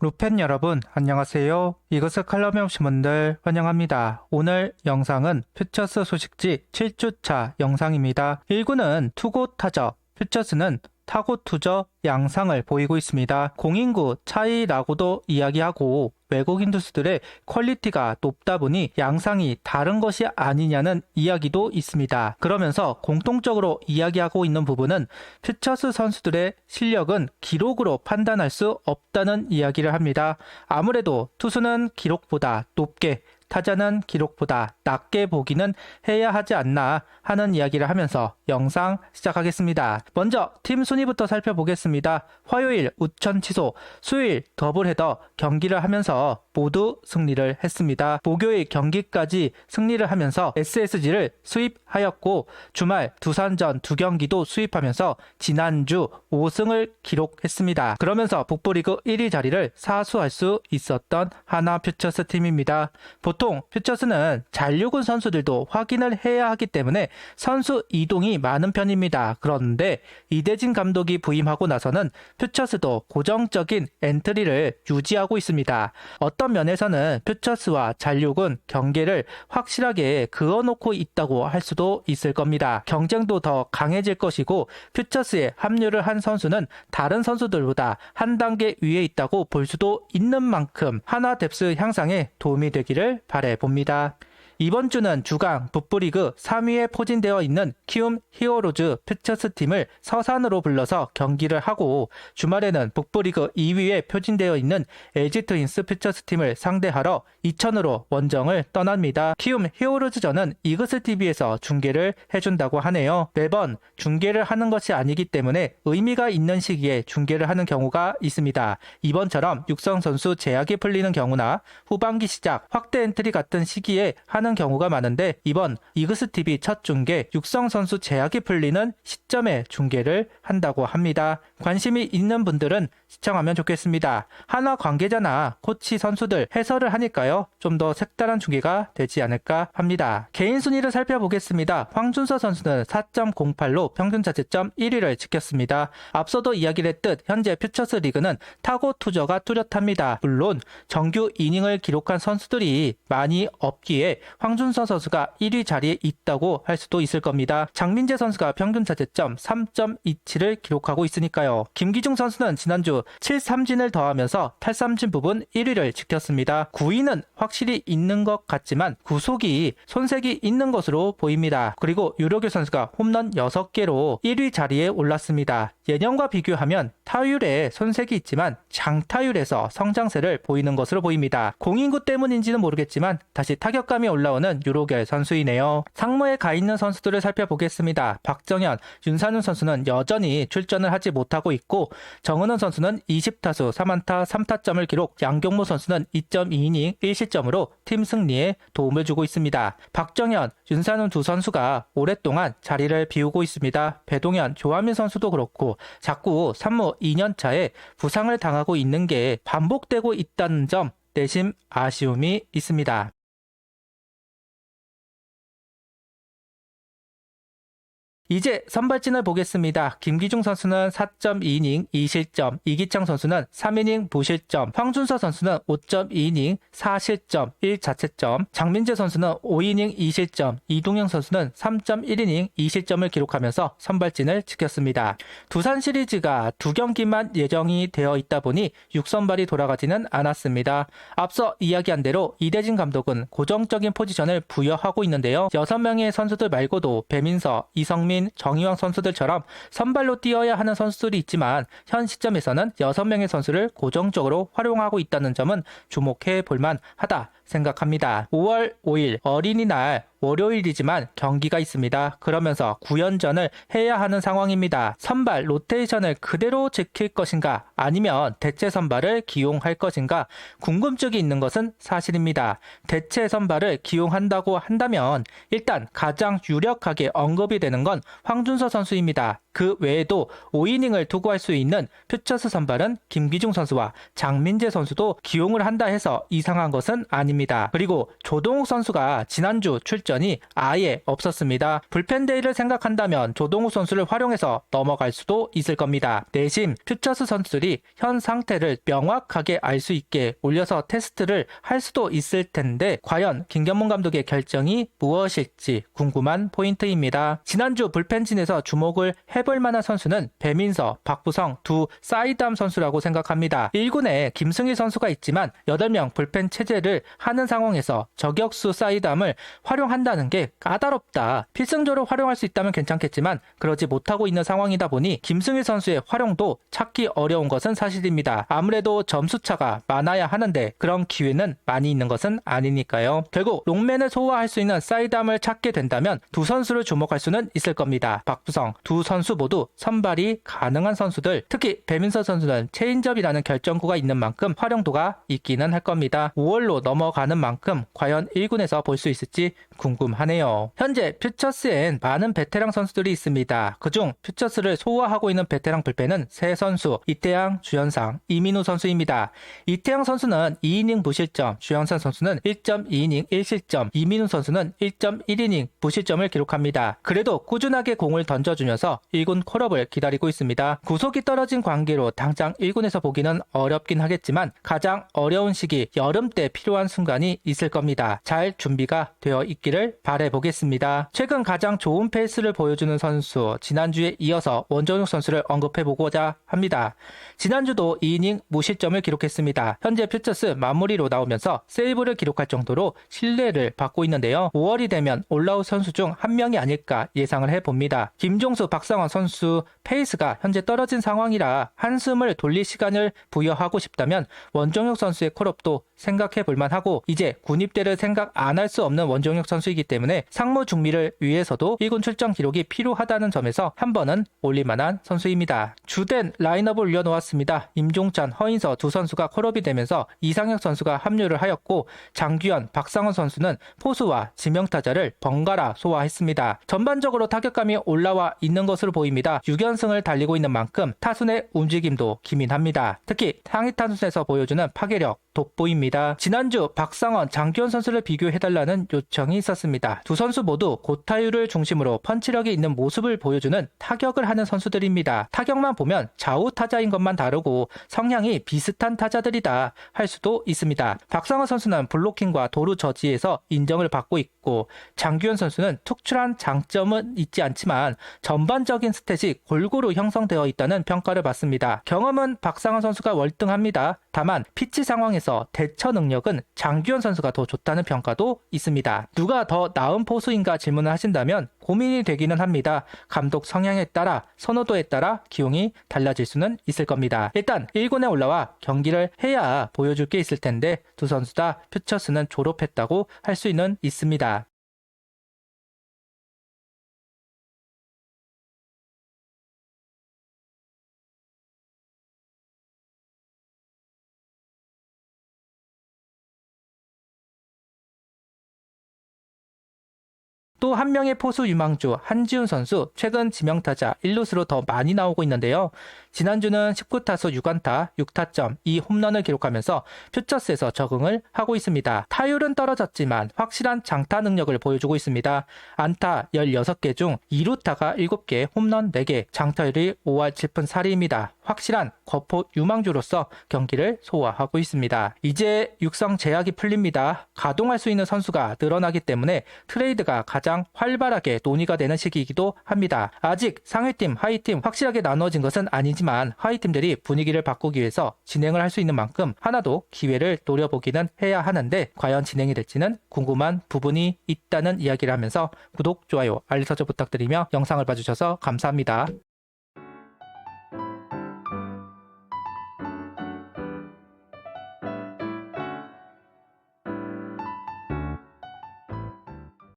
루팬 여러분 안녕하세요. 이것은 칼럼의 없시분들 환영합니다. 오늘 영상은 퓨처스 소식지 7주차 영상입니다. 1구는 투고 타저, 퓨처스는 타고 투저 양상을 보이고 있습니다. 공인구 차이라고도 이야기하고 외국인 투수들의 퀄리티가 높다 보니 양상이 다른 것이 아니냐는 이야기도 있습니다. 그러면서 공통적으로 이야기하고 있는 부분은 퓨처스 선수들의 실력은 기록으로 판단할 수 없다는 이야기를 합니다. 아무래도 투수는 기록보다 높게, 타자는 기록보다 낮게 보기는 해야 하지 않나 하는 이야기를 하면서 영상 시작하겠습니다. 먼저 팀 순위부터 살펴보겠습니다. 화요일 우천 취소, 수요일 더블헤더 경기를 하면서 모두 승리를 했습니다. 목요일 경기까지 승리를 하면서 SSG를 수입하였고 주말 두산전 2경기도 수입하면서 지난주 5승을 기록했습니다. 그러면서 북부리그 1위 자리를 사수할 수 있었던 하나 퓨처스 팀입니다. 보통 퓨처스는 잔류군 선수들도 확인을 해야 하기 때문에 선수 이동이 많은 편입니다. 그런데 이대진 감독이 부임하고 나서는 퓨처스도 고정적인 엔트리를 유지하고 있습니다. 어떤 면에서는 퓨처스와 잔류군 경계를 확실하게 그어놓고 있다고 할 수도 있을 겁니다. 경쟁도 더 강해질 것이고 퓨처스에 합류를 한 선수는 다른 선수들보다 한 단계 위에 있다고 볼 수도 있는 만큼 하나 뎁스 향상에 도움이 되기를 바라봅니다. 이번 주는 주강 북부리그 3위에 포진되어 있는 키움 히어로즈 퓨처스 팀을 서산으로 불러서 경기를 하고 주말에는 북부리그 2위에 표진되어 있는 LG 트윈스 퓨처스 팀을 상대하러 이천으로 원정을 떠납니다. 키움 히어로즈전은 이그스TV에서 중계를 해준다고 하네요. 매번 중계를 하는 것이 아니기 때문에 의미가 있는 시기에 중계를 하는 경우가 있습니다. 이번처럼 육성 선수 제약이 풀리는 경우나 후반기 시작, 확대 엔트리 같은 시기에 하는 경우가 많은데 이번 이그스TV 첫 중계 육성 선수 제약이 풀리는 시점에 중계를 한다고 합니다. 관심이 있는 분들은 시청하면 좋겠습니다. 하나 관계자나 코치 선수들 해설을 하니까요. 좀 더 색다른 중계가 되지 않을까 합니다. 개인 순위를 살펴보겠습니다. 황준서 선수는 4.08로 평균 자책점 1위를 지켰습니다. 앞서도 이야기를 했듯 현재 퓨처스 리그는 타고 투저가 뚜렷합니다. 물론 정규 이닝을 기록한 선수들이 많이 없기에 황준서 선수가 1위 자리에 있다고 할 수도 있을 겁니다. 장민재 선수가 평균 자책점 3.27을 기록하고 있으니까요. 김기중 선수는 지난주 7삼진을 더하면서 탈삼진 부분 1위를 지켰습니다. 9위는 확실히 있는 것 같지만 구속이 손색이 있는 것으로 보입니다. 그리고 유력일 선수가 홈런 6개로 1위 자리에 올랐습니다. 예년과 비교하면 타율에 손색이 있지만 장타율에서 성장세를 보이는 것으로 보입니다. 공인구 때문인지는 모르겠지만 다시 타격감이 올라오는 유로겔 선수이네요. 상무에 가 있는 선수들을 살펴보겠습니다. 박정현, 윤산훈 선수는 여전히 출전을 하지 못하고 있고 정은원 선수는 20타수 3안타 3타점을 기록, 양경모 선수는 2.2이닝 1실점으로 팀 승리에 도움을 주고 있습니다. 박정현, 윤산훈 두 선수가 오랫동안 자리를 비우고 있습니다. 배동현, 조하민 선수도 그렇고 자꾸 산무 2년차에 부상을 당하고 있는 게 반복되고 있다는 점 내심 아쉬움이 있습니다. 이제 선발진을 보겠습니다. 김기중 선수는 4.2이닝 2실점, 이기창 선수는 3이닝 무실점, 황준서 선수는 5.2이닝 4실점 1자책점, 장민재 선수는 5이닝 2실점, 이동영 선수는 3.1이닝 2실점을 기록하면서 선발진을 지켰습니다. 두산 시리즈가 2경기만 예정이 되어 있다 보니 6선발이 돌아가지는 않았습니다. 앞서 이야기한 대로 이대진 감독은 고정적인 포지션을 부여하고 있는데요. 6명의 선수들 말고도 배민서, 이성민, 정희왕 선수들처럼 선발로 뛰어야 하는 선수들이 있지만 현 시점에서는 6명의 선수를 고정적으로 활용하고 있다는 점은 주목해 볼만 하다 생각합니다. 5월 5일 어린이날 월요일이지만 경기가 있습니다. 그러면서 9연전을 해야 하는 상황입니다. 선발 로테이션을 그대로 지킬 것인가 아니면 대체 선발을 기용할 것인가 궁금증이 있는 것은 사실입니다. 대체 선발을 기용한다고 한다면 일단 가장 유력하게 언급이 되는 건 황준서 선수입니다. 그 외에도 5이닝을 투구할 수 있는 퓨처스 선발은 김기중 선수와 장민재 선수도 기용을 한다 해서 이상한 것은 아닙니다. 그리고 조동욱 선수가 지난주 출전이 아예 없었습니다. 불펜데이를 생각한다면 조동욱 선수를 활용해서 넘어갈 수도 있을 겁니다. 대신 퓨처스 선수들이 현 상태를 명확하게 알 수 있게 올려서 테스트를 할 수도 있을 텐데 과연 김경문 감독의 결정이 무엇일지 궁금한 포인트입니다. 지난주 불펜진에서 주목을 해볼 만한 선수는 배민서, 박부성 두 사이드암 선수라고 생각합니다. 1군에 김승일 선수가 있지만 8명 불펜 체제를 하는 상황에서 저격수 사이드암을 활용한다는 게 까다롭다. 필승조로 활용할 수 있다면 괜찮겠지만 그러지 못하고 있는 상황이다 보니 김승일 선수의 활용도 찾기 어려운 것은 사실입니다. 아무래도 점수차가 많아야 하는데 그런 기회는 많이 있는 것은 아니니까요. 결국 롱맨을 소화할 수 있는 사이드암을 찾게 된다면 두 선수를 주목할 수는 있을 겁니다. 박부성 두 선수 모두 선발이 가능한 선수들, 특히 배민서 선수는 체인지업이라는 결정구가 있는 만큼 활용도가 있기는 할 겁니다. 5월로 넘어가는 만큼 과연 1군에서 볼 수 있을지 궁금하네요. 현재 퓨처스엔 많은 베테랑 선수들이 있습니다. 그중 퓨처스를 소화하고 있는 베테랑 불펜은 세 선수, 이태양, 주현상, 이민우 선수입니다. 이태양 선수는 2이닝 무실점, 주현상 선수는 1.2이닝 1실점, 이민우 선수는 1.1이닝 무실점을 기록합니다. 그래도 꾸준하게 공을 던져주면서 1군 콜업을 기다리고 있습니다. 구속이 떨어진 관계로 당장 1군에서 보기는 어렵긴 하겠지만 가장 어려운 시기 여름 때 필요한 순간이 있을 겁니다. 잘 준비가 되어 있기를 바라보겠습니다. 최근 가장 좋은 페이스를 보여주는 선수, 지난주에 이어서 원정욱 선수를 언급해보고자 합니다. 지난주도 2이닝 무실점을 기록했습니다. 현재 퓨처스 마무리로 나오면서 세이브를 기록할 정도로 신뢰를 받고 있는데요. 5월이 되면 올라올 선수 중 한 명이 아닐까 예상을 해봅니다. 김종수, 박상원 선수 페이스가 현재 떨어진 상황이라 한숨을 돌릴 시간을 부여하고 싶다면 원종혁 선수의 콜업도 생각해 볼만 하고, 이제 군입대를 생각 안 할 수 없는 원종혁 선수이기 때문에 상무 중미를 위해서도 1군 출전 기록이 필요하다는 점에서 한 번은 올릴만한 선수입니다. 주된 라인업을 올려놓았습니다. 임종찬, 허인서 두 선수가 콜업이 되면서 이상혁 선수가 합류를 하였고, 장규현, 박상원 선수는 포수와 지명타자를 번갈아 소화했습니다. 전반적으로 타격감이 올라와 있는 것으로 보입니다. 6연승을 달리고 있는 만큼 타순의 움직임도 기민합니다. 특히 상위 타순에서 보여주는 파괴력 돋보입니다. 지난주 박상원, 장규현 선수를 비교해달라는 요청이 있었습니다. 두 선수 모두 고타율을 중심으로 펀치력이 있는 모습을 보여주는 타격을 하는 선수들입니다. 타격만 보면 좌우 타자인 것만 다르고 성향이 비슷한 타자들이다 할 수도 있습니다. 박상원 선수는 블로킹과 도루 저지에서 인정을 받고 있고, 장규현 선수는 특출한 장점은 있지 않지만 전반적인 스탯이 골고루 형성되어 있다는 평가를 받습니다. 경험은 박상원 선수가 월등합니다. 다만 피치 상황에서 대처 능력은 장규현 선수가 더 좋다는 평가도 있습니다. 누가 더 나은 포수인가 질문을 하신다면 고민이 되기는 합니다. 감독 성향에 따라, 선호도에 따라 기용이 달라질 수는 있을 겁니다. 일단 1군에 올라와 경기를 해야 보여줄 게 있을 텐데 두 선수 다 퓨처스는 졸업했다고 할 수는 있습니다. 또 한 명의 포수 유망주 한지훈 선수, 최근 지명타자 1루수로 더 많이 나오고 있는데요. 지난주는 19타수 6안타 6타점 2홈런을 기록하면서 퓨처스에서 적응을 하고 있습니다. 타율은 떨어졌지만 확실한 장타 능력을 보여주고 있습니다. 안타 16개 중 2루타가 7개, 홈런 4개, 장타율이 5할 7푼 4리입니다. 확실한 거포 유망주로서 경기를 소화하고 있습니다. 이제 육성 제약이 풀립니다. 가동할 수 있는 선수가 늘어나기 때문에 트레이드가 가장 활발하게 논의가 되는 시기이기도 합니다. 아직 상위팀, 하위팀 확실하게 나눠진 것은 아니지만 하위팀들이 분위기를 바꾸기 위해서 진행을 할 수 있는 만큼 하나도 기회를 노려보기는 해야 하는데 과연 진행이 될지는 궁금한 부분이 있다는 이야기를 하면서 구독, 좋아요, 알림 설정 부탁드리며 영상을 봐주셔서 감사합니다.